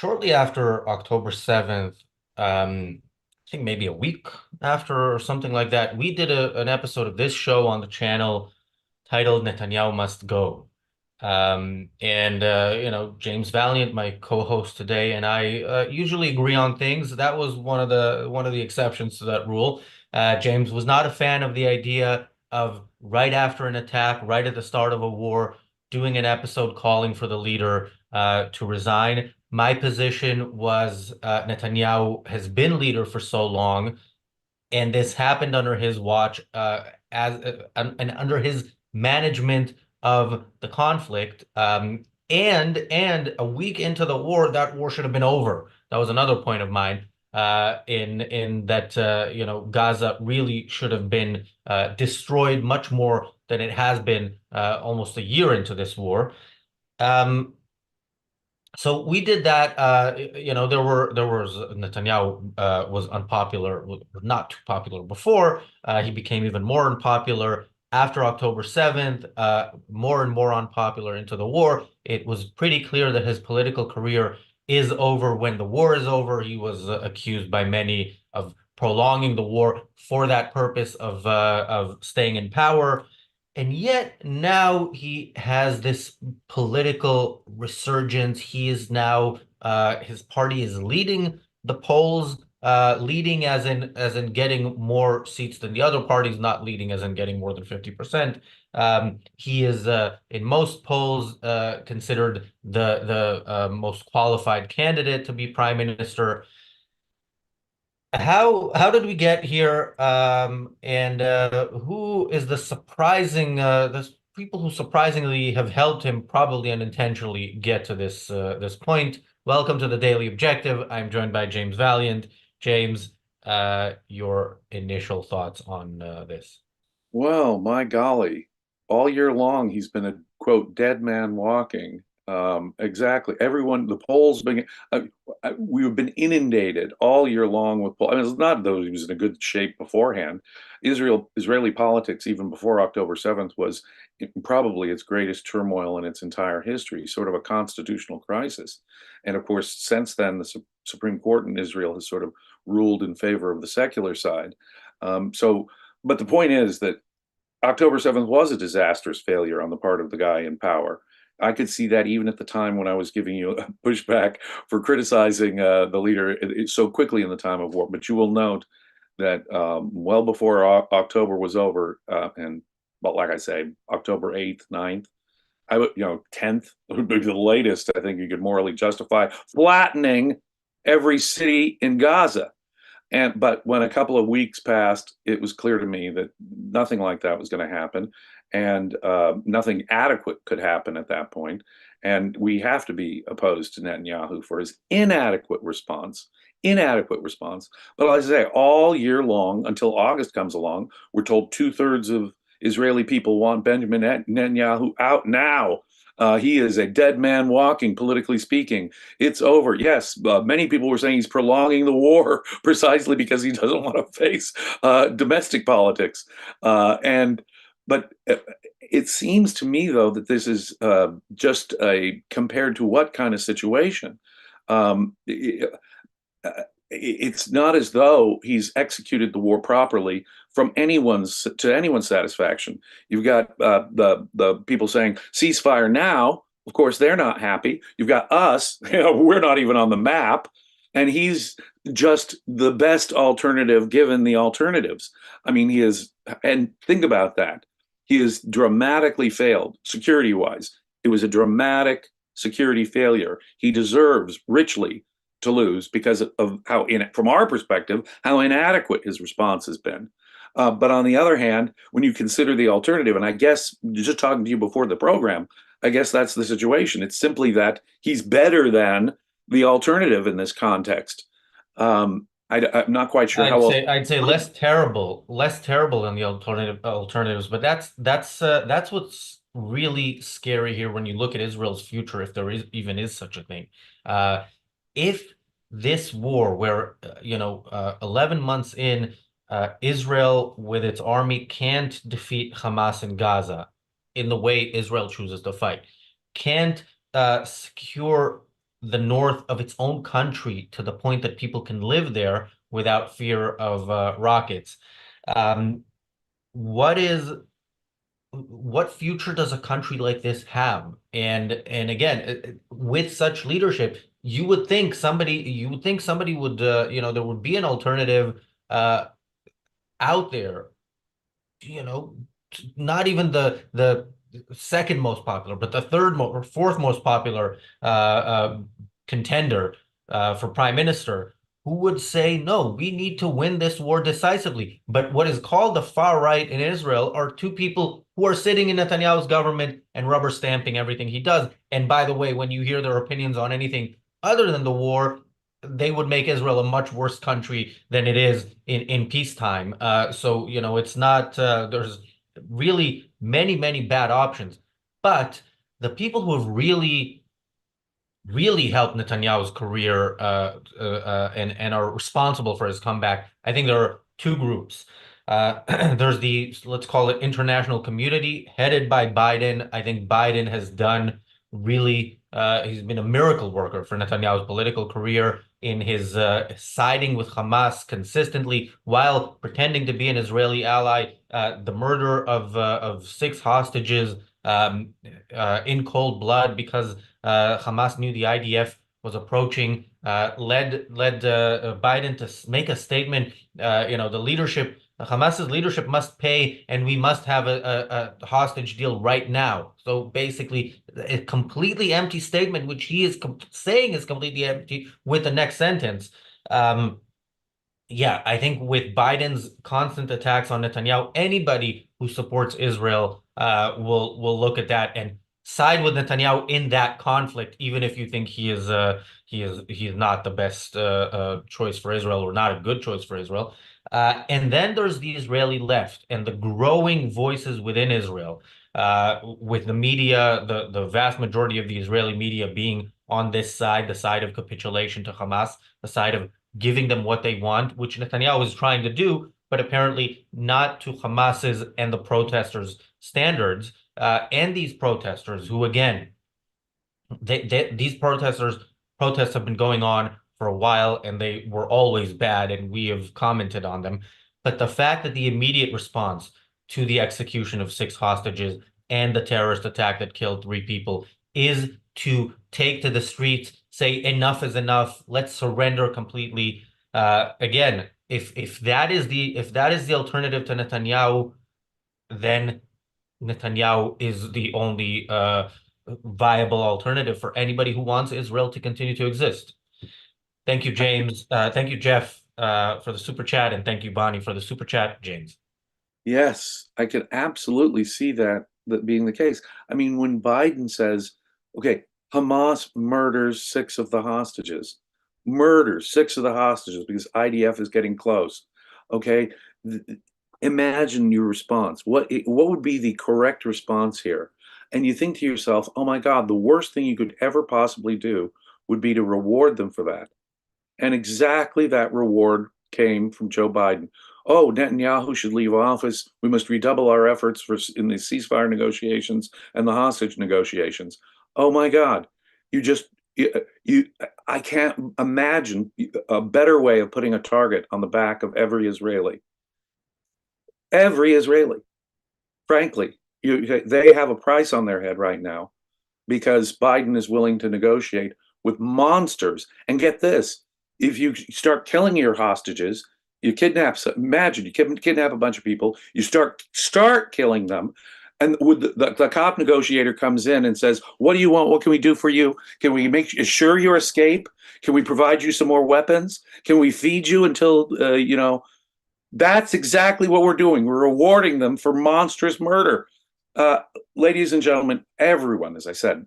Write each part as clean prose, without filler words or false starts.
shortly after October 7th, I think maybe a week after or something like that, we did an episode of this show on the channel titled Netanyahu Must Go. James Valliant, my co-host today, and I usually agree on things. That was one of the exceptions to that rule. James was not a fan of the idea of right after an attack, right at the start of a war, doing an episode calling for the leader to resign. My position was Netanyahu has been leader for so long, and this happened under his watch, and under his management of the conflict. And a week into the war, that war should have been over. That was another point of mine. In that Gaza really should have been destroyed much more than it has been almost a year into this war. Um, so we did that. There was Netanyahu was unpopular, not too popular before. He became even more unpopular after October 7th, more and more unpopular into the war. It was pretty clear that his political career is over when the war is over. He was accused by many of prolonging the war for that purpose of staying in power. And yet now he has this political resurgence. He is now his party is leading the polls, leading as in getting more seats than the other parties, not leading as in getting more than 50%. He is in most polls considered the most qualified candidate to be prime minister. How did we get here? And who is the people who surprisingly have helped him probably unintentionally get to this point? Welcome to the Daily Objective. I'm joined by James Valliant. James, your initial thoughts on this? Well, my golly, all year long he's been a quote dead man walking. Exactly. Everyone, the polls been. We've been inundated all year long with polls. I mean, it's not though he was in a good shape beforehand. Israeli politics, even before October 7th, was probably its greatest turmoil in its entire history, sort of a constitutional crisis. And of course, since then, the Supreme Court in Israel has sort of ruled in favor of the secular side. But the point is that October 7th was a disastrous failure on the part of the guy in power. I could see that even at the time when I was giving you a pushback for criticizing the leader so quickly in the time of war. But you will note that well before October was over, but like I say, October 8th, 9th, 10th would be the latest. I think you could morally justify flattening every city in Gaza. But when a couple of weeks passed, it was clear to me that nothing like that was going to happen, and nothing adequate could happen at that point. And we have to be opposed to Netanyahu for his inadequate response. Inadequate response. But as I say, all year long until August comes along, we're told two-thirds of Israeli people want Benjamin Netanyahu out now. He is a dead man walking, politically speaking. It's over. Yes, many people were saying he's prolonging the war precisely because he doesn't want to face domestic politics. But it seems to me, though, that this is just a compared to what kind of situation. Um, it's not as though he's executed the war properly to anyone's satisfaction. You've got the people saying ceasefire now. Of course, they're not happy. You've got us. We're not even on the map, and he's just the best alternative given the alternatives. I mean, he is, and think about that. He has dramatically failed security-wise. It was a dramatic security failure. He deserves richly to lose because of from our perspective, how inadequate his response has been. But on the other hand, when you consider the alternative, and I guess just talking to you before the program, I guess that's the situation. It's simply that he's better than the alternative in this context. I'm not quite sure I'd how else. say I'd say less terrible than the alternatives, but that's what's really scary here when you look at Israel's future, if there is even is such a thing. If this war, where 11 months in, Israel with its army can't defeat Hamas in Gaza in the way Israel chooses to fight, can't secure the north of its own country to the point that people can live there without fear of rockets. Um, what is what future does a country like this have? And again, with such leadership, you would think somebody would there would be an alternative uh, out there, you know, not even the second most popular, but the third most or fourth most popular contender for prime minister, who would say, no, we need to win this war decisively. But what is called the far right in Israel are two people who are sitting in Netanyahu's government and rubber stamping everything he does. And by the way, when you hear their opinions on anything other than the war, they would make Israel a much worse country than it is in peacetime. So, it's not, there's really many, many bad options. But the people who have really helped Netanyahu's career and are responsible for his comeback, I think there are two groups. There's the, let's call it, international community headed by Biden. I think Biden has done he's been a miracle worker for Netanyahu's political career in his siding with Hamas consistently while pretending to be an Israeli ally. The murder of six hostages in cold blood because Hamas knew the IDF was approaching, led Biden to make a statement. Hamas's leadership must pay, and we must have a hostage deal right now. So basically, a completely empty statement, which he is saying is completely empty, with the next sentence. Yeah, I think with Biden's constant attacks on Netanyahu, anybody who supports Israel will look at that and side with Netanyahu in that conflict, even if you think he is not the best choice for Israel or not a good choice for Israel. And then there's the Israeli left and the growing voices within Israel, with the media, the vast majority of the Israeli media being on this side, the side of capitulation to Hamas, the side of giving them what they want, which Netanyahu is trying to do, but apparently not to Hamas's and the protesters' standards. And these protesters, who again, these protests have been going on for a while, and they were always bad, and we have commented on them. But the fact that the immediate response to the execution of six hostages and the terrorist attack that killed three people is to take to the streets, say enough is enough, let's surrender completely. Again, if that is the alternative to Netanyahu, then Netanyahu is the only viable alternative for anybody who wants Israel to continue to exist. Thank you, James. Thank you, Jeff, for the super chat, and thank you, Bonnie, for the super chat, James. Yes, I can absolutely see that being the case. I mean, when Biden says, okay, Hamas murders six of the hostages because IDF is getting close. Okay, imagine your response. What would be the correct response here? And you think to yourself, oh my God, the worst thing you could ever possibly do would be to reward them for that. And exactly that reward came from Joe Biden. Oh, Netanyahu should leave office. We must redouble our efforts in the ceasefire negotiations and the hostage negotiations. Oh my God, you just you I can't imagine a better way of putting a target on the back of every Israeli. Every Israeli, frankly, they have a price on their head right now because Biden is willing to negotiate with monsters. And get this, if you start killing your hostages, you kidnap, imagine you kidnap a bunch of people, you start killing them. And the cop negotiator comes in and says, what do you want? What can we do for you? Can we make sure you escape? Can we provide you some more weapons? Can we feed you until, that's exactly what we're doing. We're rewarding them for monstrous murder. Ladies and gentlemen, everyone, as I said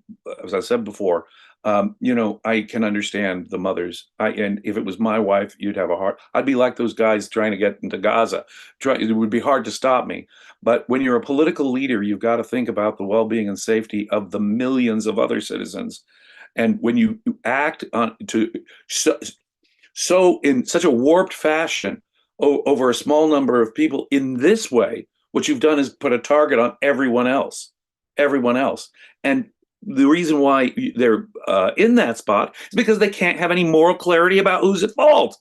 before, I can understand the mothers. And if it was my wife, you'd have a heart. I'd be like those guys trying to get into Gaza. It would be hard to stop me. But when you're a political leader, you've got to think about the well-being and safety of the millions of other citizens. And when you act so in such a warped fashion over a small number of people in this way, what you've done is put a target on everyone else. And the reason why they're in that spot is because they can't have any moral clarity about who's at fault.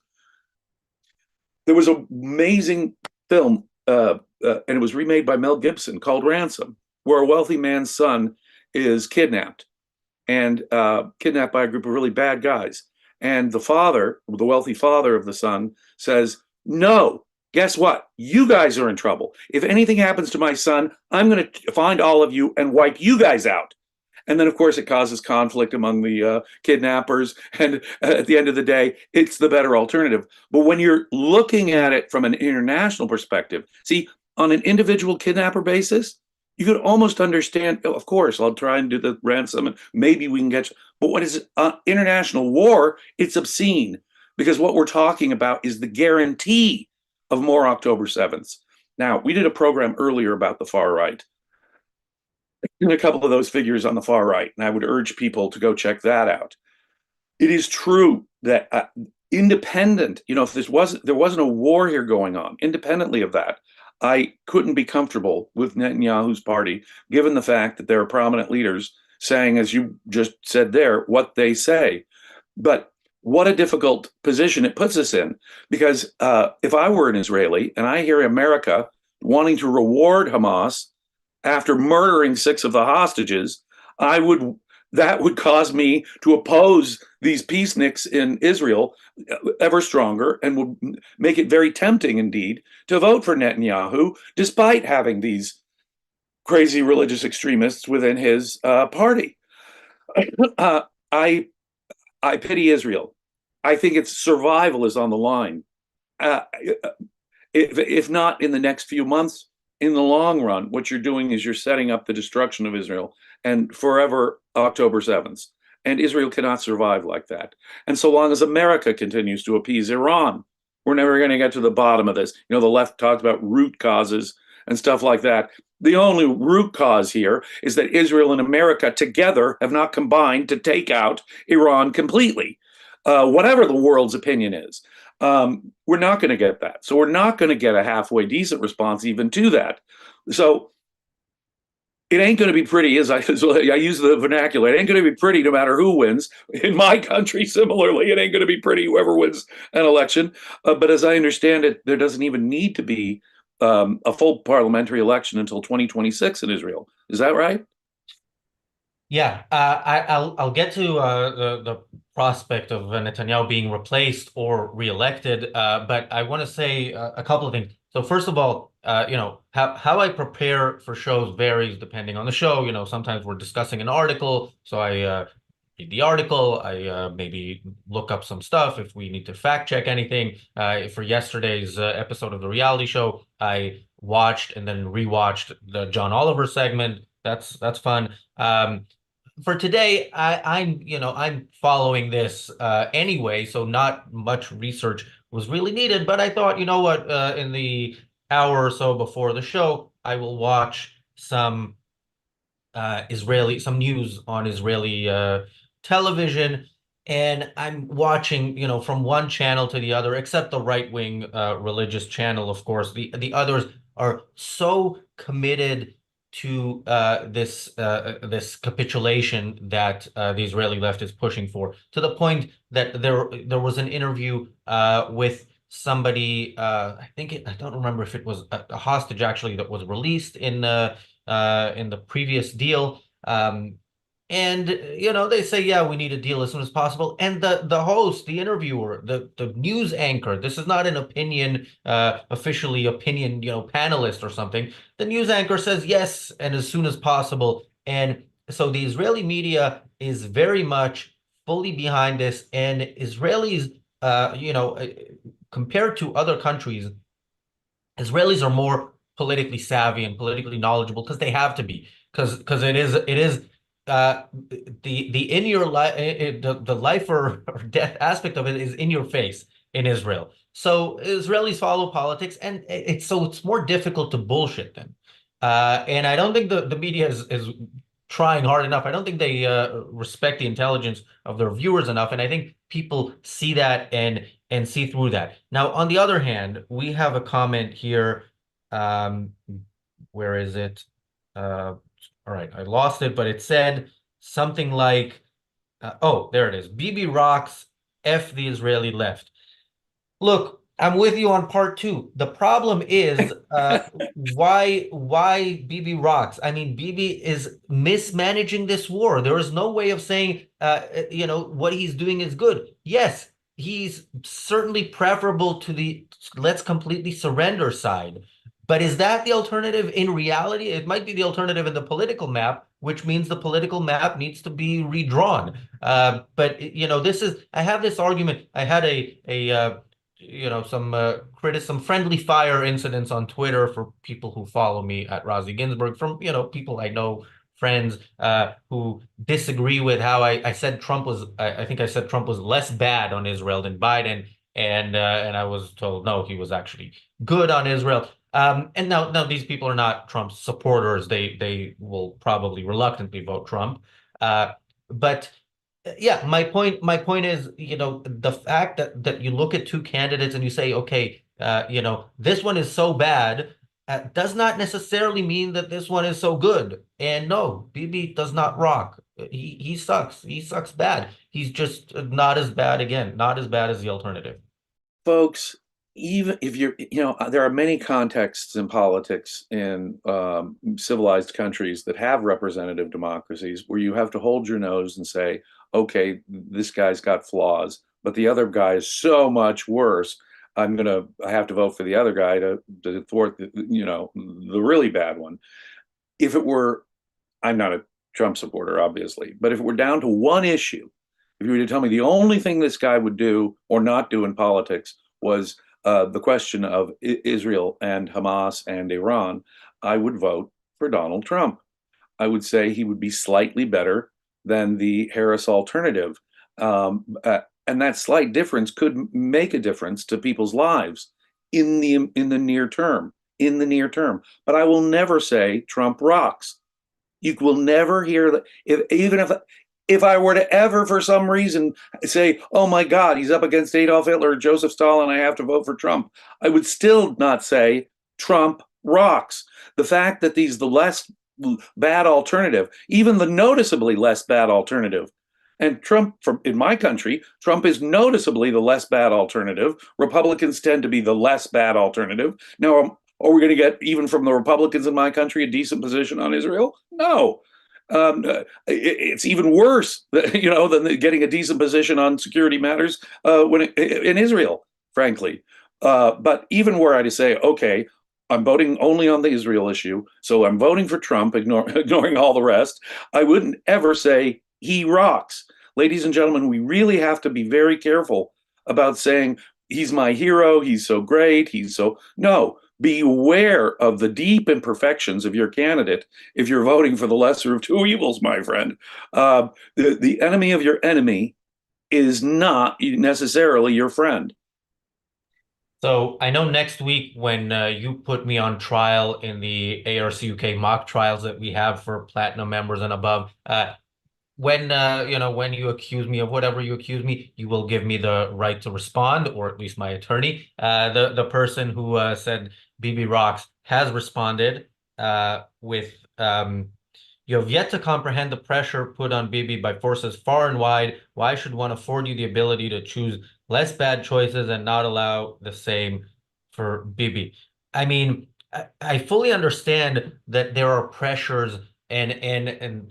There was an amazing film, and it was remade by Mel Gibson called Ransom, where a wealthy man's son is kidnapped and kidnapped by a group of really bad guys. And the father, the wealthy father of the son, says, "No, guess what? You guys are in trouble. If anything happens to my son, I'm going to find all of you and wipe you guys out." And then, of course, it causes conflict among the kidnappers. And at the end of the day, it's the better alternative. But when you're looking at it from an international perspective, see, on an individual kidnapper basis, you could almost understand, oh, of course, I'll try and do the ransom and maybe we can get you. But when it's international war, it's obscene because what we're talking about is the guarantee of more October 7th. Now, we did a program earlier about the far right and a couple of those figures on the far right, and I would urge people to go check that out. It is true that independent, if there wasn't a war here going on, independently of that, I couldn't be comfortable with Netanyahu's party, given the fact that there are prominent leaders saying, as you just said there, what they say. But what a difficult position it puts us in, because if I were an Israeli and I hear America wanting to reward Hamas after murdering 6 of the hostages, that would cause me to oppose these peaceniks in Israel ever stronger and would make it very tempting indeed to vote for Netanyahu, despite having these crazy religious extremists within his party. I I pity Israel. I think its survival is on the line. Uh, if not in the next few months, in the long run, what you're doing is you're setting up the destruction of Israel and forever October 7th. And Israel cannot survive like that. And so long as America continues to appease Iran, we're never going to get to the bottom of this. The left talks about root causes and stuff like that. The only root cause here is that Israel and America together have not combined to take out Iran completely, whatever the world's opinion is. We're not going to get that. So we're not going to get a halfway decent response even to that. So it ain't going to be pretty, as I use the vernacular. It ain't going to be pretty no matter who wins. In my country, similarly, it ain't going to be pretty whoever wins an election. But as I understand it, there doesn't even need to be a full parliamentary election until 2026 in Israel. Is that right? Yeah, I'll get to the prospect of Netanyahu being replaced or reelected, but I want to say a couple of things. So first of all, how I prepare for shows varies depending on the show. Sometimes we're discussing an article, so I read the article. I maybe look up some stuff if we need to fact check anything. For yesterday's episode of the reality show, I watched and then rewatched the John Oliver segment. That's fun. For today, I'm following this anyway, so not much research was really needed. But I thought, you know what, in the hour or so before the show, I will watch some news on Israeli television, and I'm watching, from one channel to the other, except the right-wing religious channel, of course. The others are so committed to this capitulation that the Israeli left is pushing for, to the point that there was an interview with somebody. I don't remember if it was a hostage actually that was released in the previous deal. And they say, yeah, we need a deal as soon as possible. And the host, the interviewer, the news anchor, this is not an opinion, officially opinion, panelist or something. The news anchor says yes, and as soon as possible. And so the Israeli media is very much fully behind this, and Israelis, compared to other countries, Israelis are more politically savvy and politically knowledgeable because they have to be, because it is the in your life, the life or death aspect of it is in your face in Israel. So Israelis follow politics, and it's more difficult to bullshit them. And I don't think the media is trying hard enough. I don't think they respect the intelligence of their viewers enough, and I think people see that and see through that. Now, on the other hand, we have a comment here. Um, where is it? All right, I lost it, but it said something like, oh, there it is. Bibi rocks, F the Israeli left. Look, I'm with you on part two. The problem is, why Bibi rocks? I mean, Bibi is mismanaging this war. There is no way of saying, what he's doing is good. Yes, he's certainly preferable to the let's completely surrender side. But is that the alternative in reality? It might be the alternative in the political map, which means the political map needs to be redrawn. But this is I have this argument. I had some friendly fire incidents on Twitter for people who follow me at Razi Ginzberg, from people I know, friends who disagree with how I said Trump was. I think I said Trump was less bad on Israel than Biden, and I was told no, he was actually good on Israel. And now these people are not Trump's supporters. They will probably reluctantly vote Trump. But yeah, my point is, the fact that you look at two candidates and you say, okay, this one is so bad, does not necessarily mean that this one is so good. And no, Bibi does not rock. He sucks. He sucks bad. He's just not as bad, again, not as bad as the alternative. Folks, even if there are many contexts in politics in civilized countries that have representative democracies where you have to hold your nose and say, okay, this guy's got flaws, but the other guy is so much worse. I have to vote for the other guy to thwart the really bad one. If it were, I'm not a Trump supporter, obviously, but if it were down to one issue, if you were to tell me the only thing this guy would do or not do in politics was the question of Israel and Hamas and Iran, I would vote for Donald Trump. I would say he would be slightly better than the Harris alternative. And that slight difference could make a difference to people's lives in the near term. In the near term. But I will never say Trump rocks. You will never hear that. If I were to ever, for some reason, say, oh my God, he's up against Adolf Hitler or Joseph Stalin, I have to vote for Trump, I would still not say Trump rocks. The fact that he's the less bad alternative, even the noticeably less bad alternative, and Trump, in my country, Trump is noticeably the less bad alternative. Republicans tend to be the less bad alternative. Now, are we going to get, even from the Republicans in my country, a decent position on Israel? No. It's even worse, than getting a decent position on security matters in Israel, frankly. But even were I to say, okay, I'm voting only on the Israel issue, so I'm voting for Trump, ignoring all the rest, I wouldn't ever say he rocks. Ladies and gentlemen, we really have to be very careful about saying he's my hero, he's so great, no. Be aware of the deep imperfections of your candidate if you're voting for the lesser of two evils, my friend. The enemy of your enemy is not necessarily your friend. So I know next week when you put me on trial in the ARCUK mock trials that we have for platinum members and above, when you accuse me of whatever you accuse me, you will give me the right to respond, or at least my attorney. The person who said BB rocks has responded with you have yet to comprehend the pressure put on Bibi by forces far and wide. Why should one afford you the ability to choose less bad choices and not allow the same for Bibi? I mean, I fully understand that there are pressures, and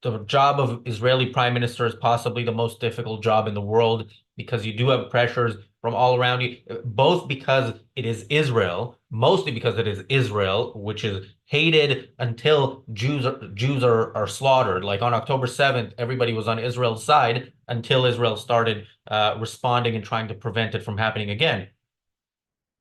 the job of Israeli prime minister is possibly the most difficult job in the world, because you do have pressures from all around you, both because it is Israel, mostly because it is Israel, which is hated until Jews are slaughtered. Like on October 7th, everybody was on Israel's side until Israel started responding and trying to prevent it from happening again.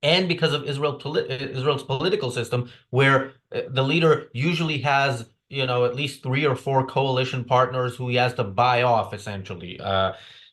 And because of Israel's political system, where the leader usually has, at least 3 or 4 coalition partners who he has to buy off, essentially.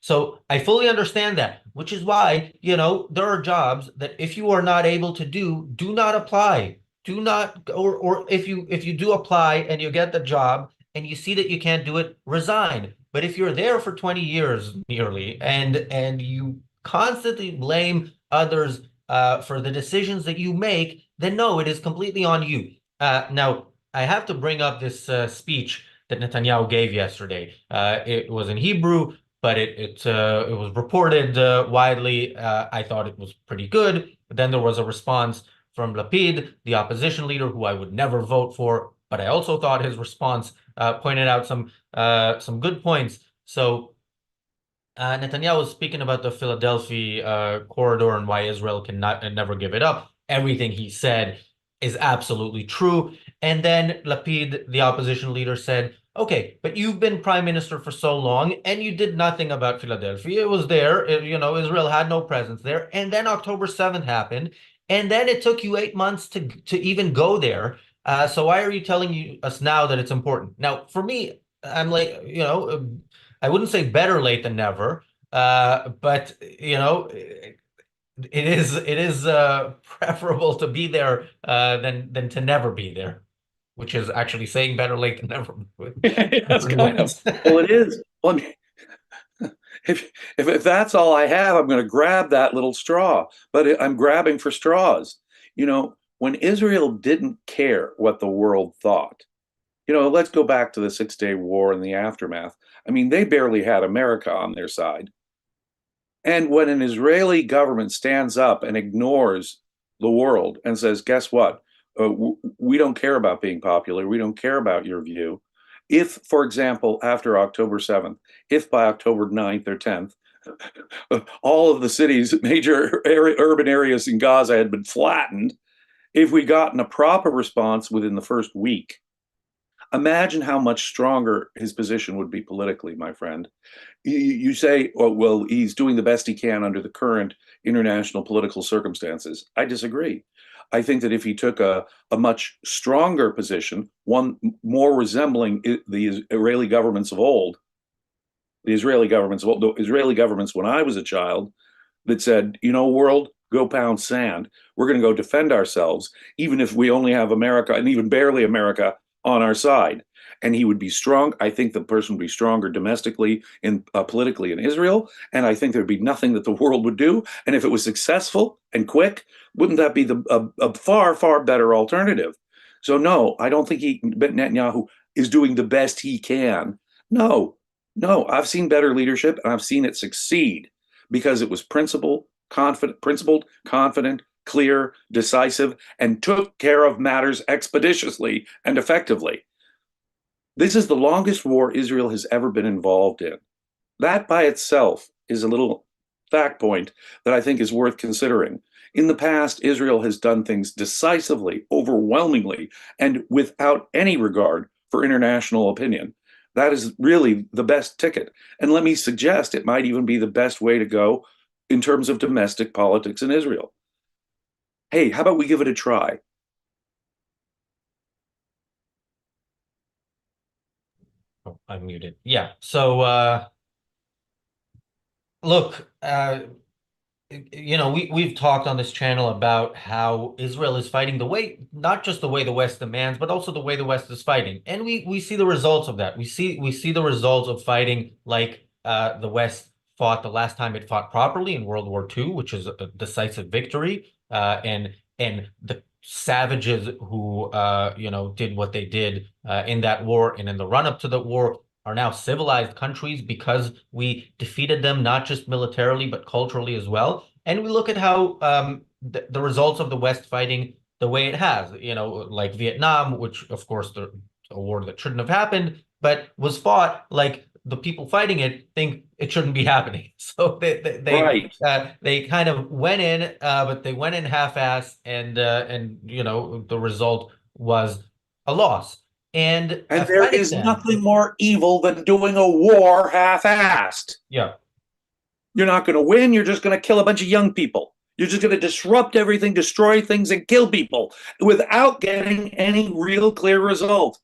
So I fully understand that, which is why, there are jobs that if you are not able to do not apply. Do not, or if you do apply and you get the job and you see that you can't do it, resign. But if you're there for 20 years nearly, and you constantly blame others for the decisions that you make, then no, it is completely on you. Now, I have to bring up this speech that Netanyahu gave yesterday. It was in Hebrew, but it was reported widely. I thought it was pretty good. But then there was a response from Lapid, the opposition leader, who I would never vote for. But I also thought his response pointed out some good points. So Netanyahu was speaking about the Philadelphia corridor and why Israel cannot and never give it up. Everything he said is absolutely true. And then Lapid, the opposition leader, said, "Okay, but you've been prime minister for so long, and you did nothing about Philadelphia. It was there. Israel had no presence there. And then October 7th happened, and then it took you 8 months to even go there. So why are you telling us now that it's important?" Now, for me, I'm like, I wouldn't say better late than never, but it is preferable to be there than to never be there, which is actually saying better late than never. That's kind of, well, it is. Well, I mean, if that's all I have, I'm going to grab that little straw. But I'm grabbing for straws. When Israel didn't care what the world thought, let's go back to the 6 Day War and the aftermath. I mean, they barely had America on their side. And when an Israeli government stands up and ignores the world and says, guess what? We don't care about being popular. We don't care about your view. If, for example, after October 7th, if by October 9th or 10th, all of the cities, major urban areas in Gaza had been flattened, if we gotten a proper response within the first week, imagine how much stronger his position would be politically, my friend. You say, oh, well, he's doing the best he can under the current international political circumstances. I disagree. I think that if he took a much stronger position, one more resembling the Israeli governments of old, the Israeli governments when I was a child, that said, world, go pound sand. We're going to go defend ourselves, even if we only have America and even barely America on our side. And he would be strong. I think the person would be stronger domestically and politically in Israel. And I think there'd be nothing that the world would do. And if it was successful and quick, wouldn't that be a far, far better alternative? So no, I don't think Netanyahu is doing the best he can. No, I've seen better leadership and I've seen it succeed because it was principled, confident, clear, decisive, and took care of matters expeditiously and effectively. This is the longest war Israel has ever been involved in. That by itself is a little fact point that I think is worth considering. In the past, Israel has done things decisively, overwhelmingly, and without any regard for international opinion. That is really the best ticket. And let me suggest it might even be the best way to go in terms of domestic politics in Israel. Hey, how about we give it a try? Oh, I'm muted. Yeah. So look, we've talked on this channel about how Israel is fighting not just the way the West demands, but also the way the West is fighting, and we see the results of that. We see the results of fighting like the West fought the last time it fought properly in World War II, which is a decisive victory, and the savages who did what they did in that war and in the run up to the war are now civilized countries because we defeated them not just militarily but culturally as well. And we look at how the results of the West fighting the way it has, like Vietnam, which of course a war that shouldn't have happened, but was fought like the people fighting it think it shouldn't be happening. So Right. they kind of went in, but they went in half-assed, and the result was a loss. And And there is Afghanistan, nothing more evil than doing a war half-assed. yeah, You're not going to win. You're just going to kill a bunch of young people. You're just going to disrupt everything, destroy things, and kill people without getting any real clear result.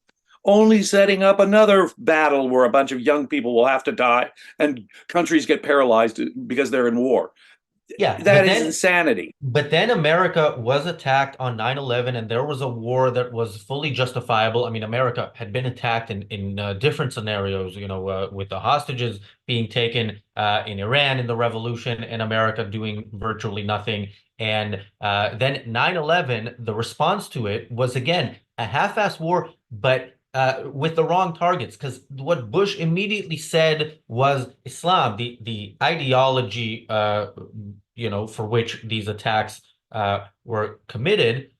Only setting up another battle where a bunch of young people will have to die and countries get paralyzed because they're in war. yeah, That is insanity. but then America was attacked on 9/11, and there was a war that was fully justifiable. I mean, America had been attacked in different scenarios, with the hostages being taken in Iran in the revolution, and America doing virtually nothing. And then 9/11, the response to it was again a half-assed war, but with the wrong targets. Because what Bush immediately said was Islam, the ideology, for which these attacks were committed,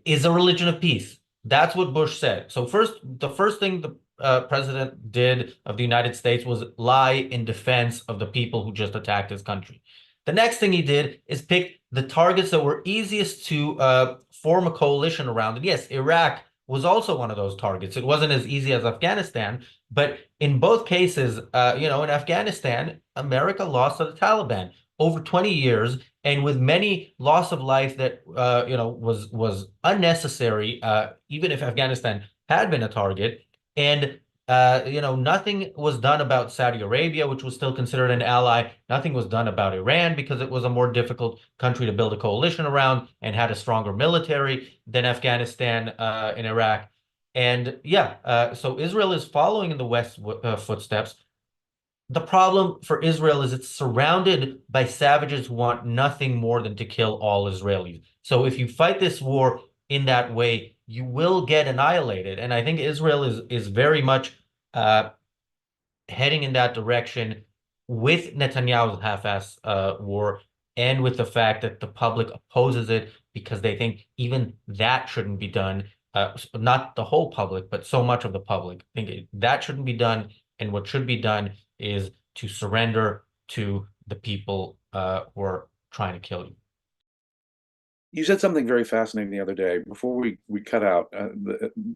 is a religion of peace. That's what Bush said. So the first thing the president did of the United States was lie in defense of the people who just attacked his country. The next thing he did is pick the targets that were easiest to form a coalition around. And yes, Iraq was also one of those targets. It wasn't as easy as Afghanistan, but in both cases, in Afghanistan, America lost to the Taliban over 20 years, and with many loss of life that was unnecessary, even if Afghanistan had been a target. And nothing was done about Saudi Arabia, which was still considered an ally. Nothing was done about Iran because it was a more difficult country to build a coalition around and had a stronger military than Afghanistan and Iraq. And yeah, so Israel is following in the West's footsteps. The problem for Israel is it's surrounded by savages who want nothing more than to kill all Israelis. So if you fight this war in that way, you will get annihilated. And I think Israel is very much uh, heading in that direction with Netanyahu's half-ass war and with the fact that the public opposes it because they think even that shouldn't be done. Not the whole public, but so much of the public think that shouldn't be done. And what should be done is to surrender to the people who are trying to kill you. You said something very fascinating the other day before we cut out.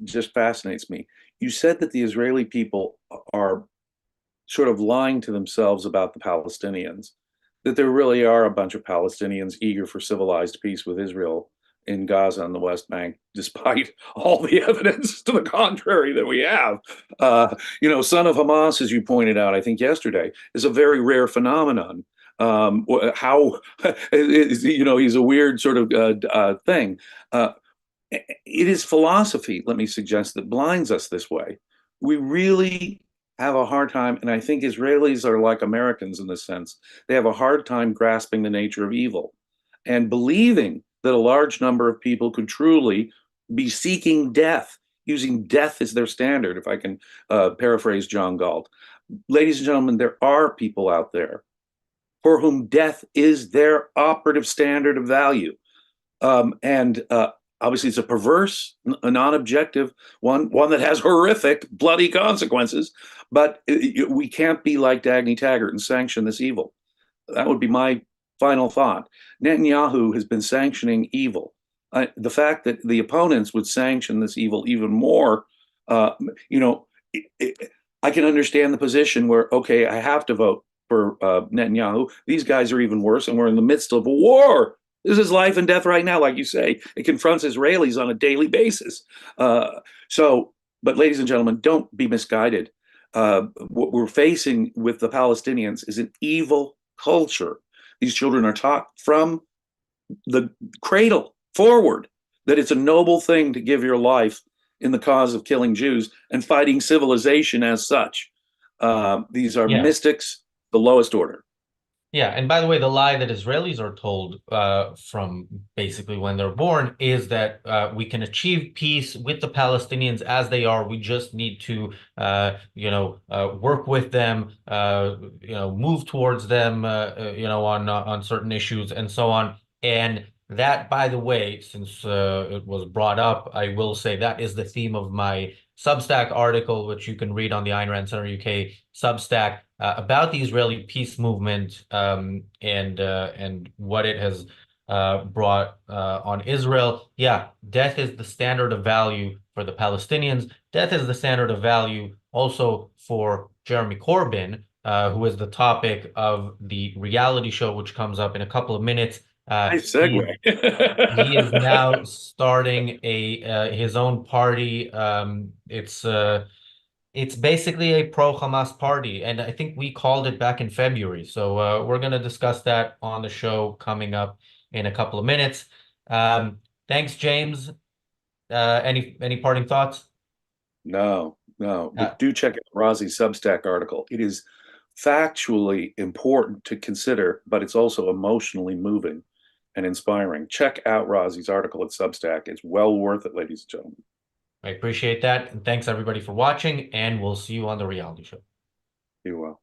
Just fascinates me. You said that the Israeli people are sort of lying to themselves about the Palestinians, that there really are a bunch of Palestinians eager for civilized peace with Israel in Gaza and the West Bank, despite all the evidence to the contrary that we have. Son of Hamas, as you pointed out, I think yesterday, is a very rare phenomenon. How, he's a weird sort of thing. It is philosophy, let me suggest, that blinds us this way. We really have a hard time, and I think Israelis are like Americans in this sense. They have a hard time grasping the nature of evil and believing that a large number of people could truly be seeking death, using death as their standard, if I can paraphrase John Galt. Ladies and gentlemen, there are people out there for whom death is their operative standard of value. And obviously, it's a perverse, a non-objective one that has horrific, bloody consequences. But we can't be like Dagny Taggart and sanction this evil. That would be my final thought. Netanyahu has been sanctioning evil. The fact that the opponents would sanction this evil even more, I can understand the position where, okay, I have to vote for Netanyahu. These guys are even worse, and we're in the midst of a war. This is life and death right now, like you say. It confronts Israelis on a daily basis. But ladies and gentlemen, don't be misguided. What we're facing with the Palestinians is an evil culture. These children are taught from the cradle forward that it's a noble thing to give your life in the cause of killing Jews and fighting civilization as such. These are Yeah. mystics, the lowest order. Yeah, and by the way, the lie that Israelis are told from basically when they're born is that we can achieve peace with the Palestinians as they are. We just need to, work with them, move towards them, on certain issues and so on. And that, by the way, since it was brought up, I will say that is the theme of my Substack article, which you can read on the Ayn Rand Center UK Substack about the Israeli peace movement and what it has brought on Israel. Yeah, death is the standard of value for the Palestinians. Death is the standard of value also for Jeremy Corbyn, who is the topic of the reality show, which comes up in a couple of minutes. Nice segue. He is now starting his own party. It's basically a pro-Hamas party, and I think we called it back in February. So we're going to discuss that on the show coming up in a couple of minutes. Thanks, James. Any parting thoughts? No, but do check out Razi's Substack article. It is factually important to consider, but it's also emotionally moving and inspiring. Check out Razi's article at Substack. It's well worth it, ladies and gentlemen. I appreciate that. And thanks everybody for watching, and we'll see you on the reality show. You will.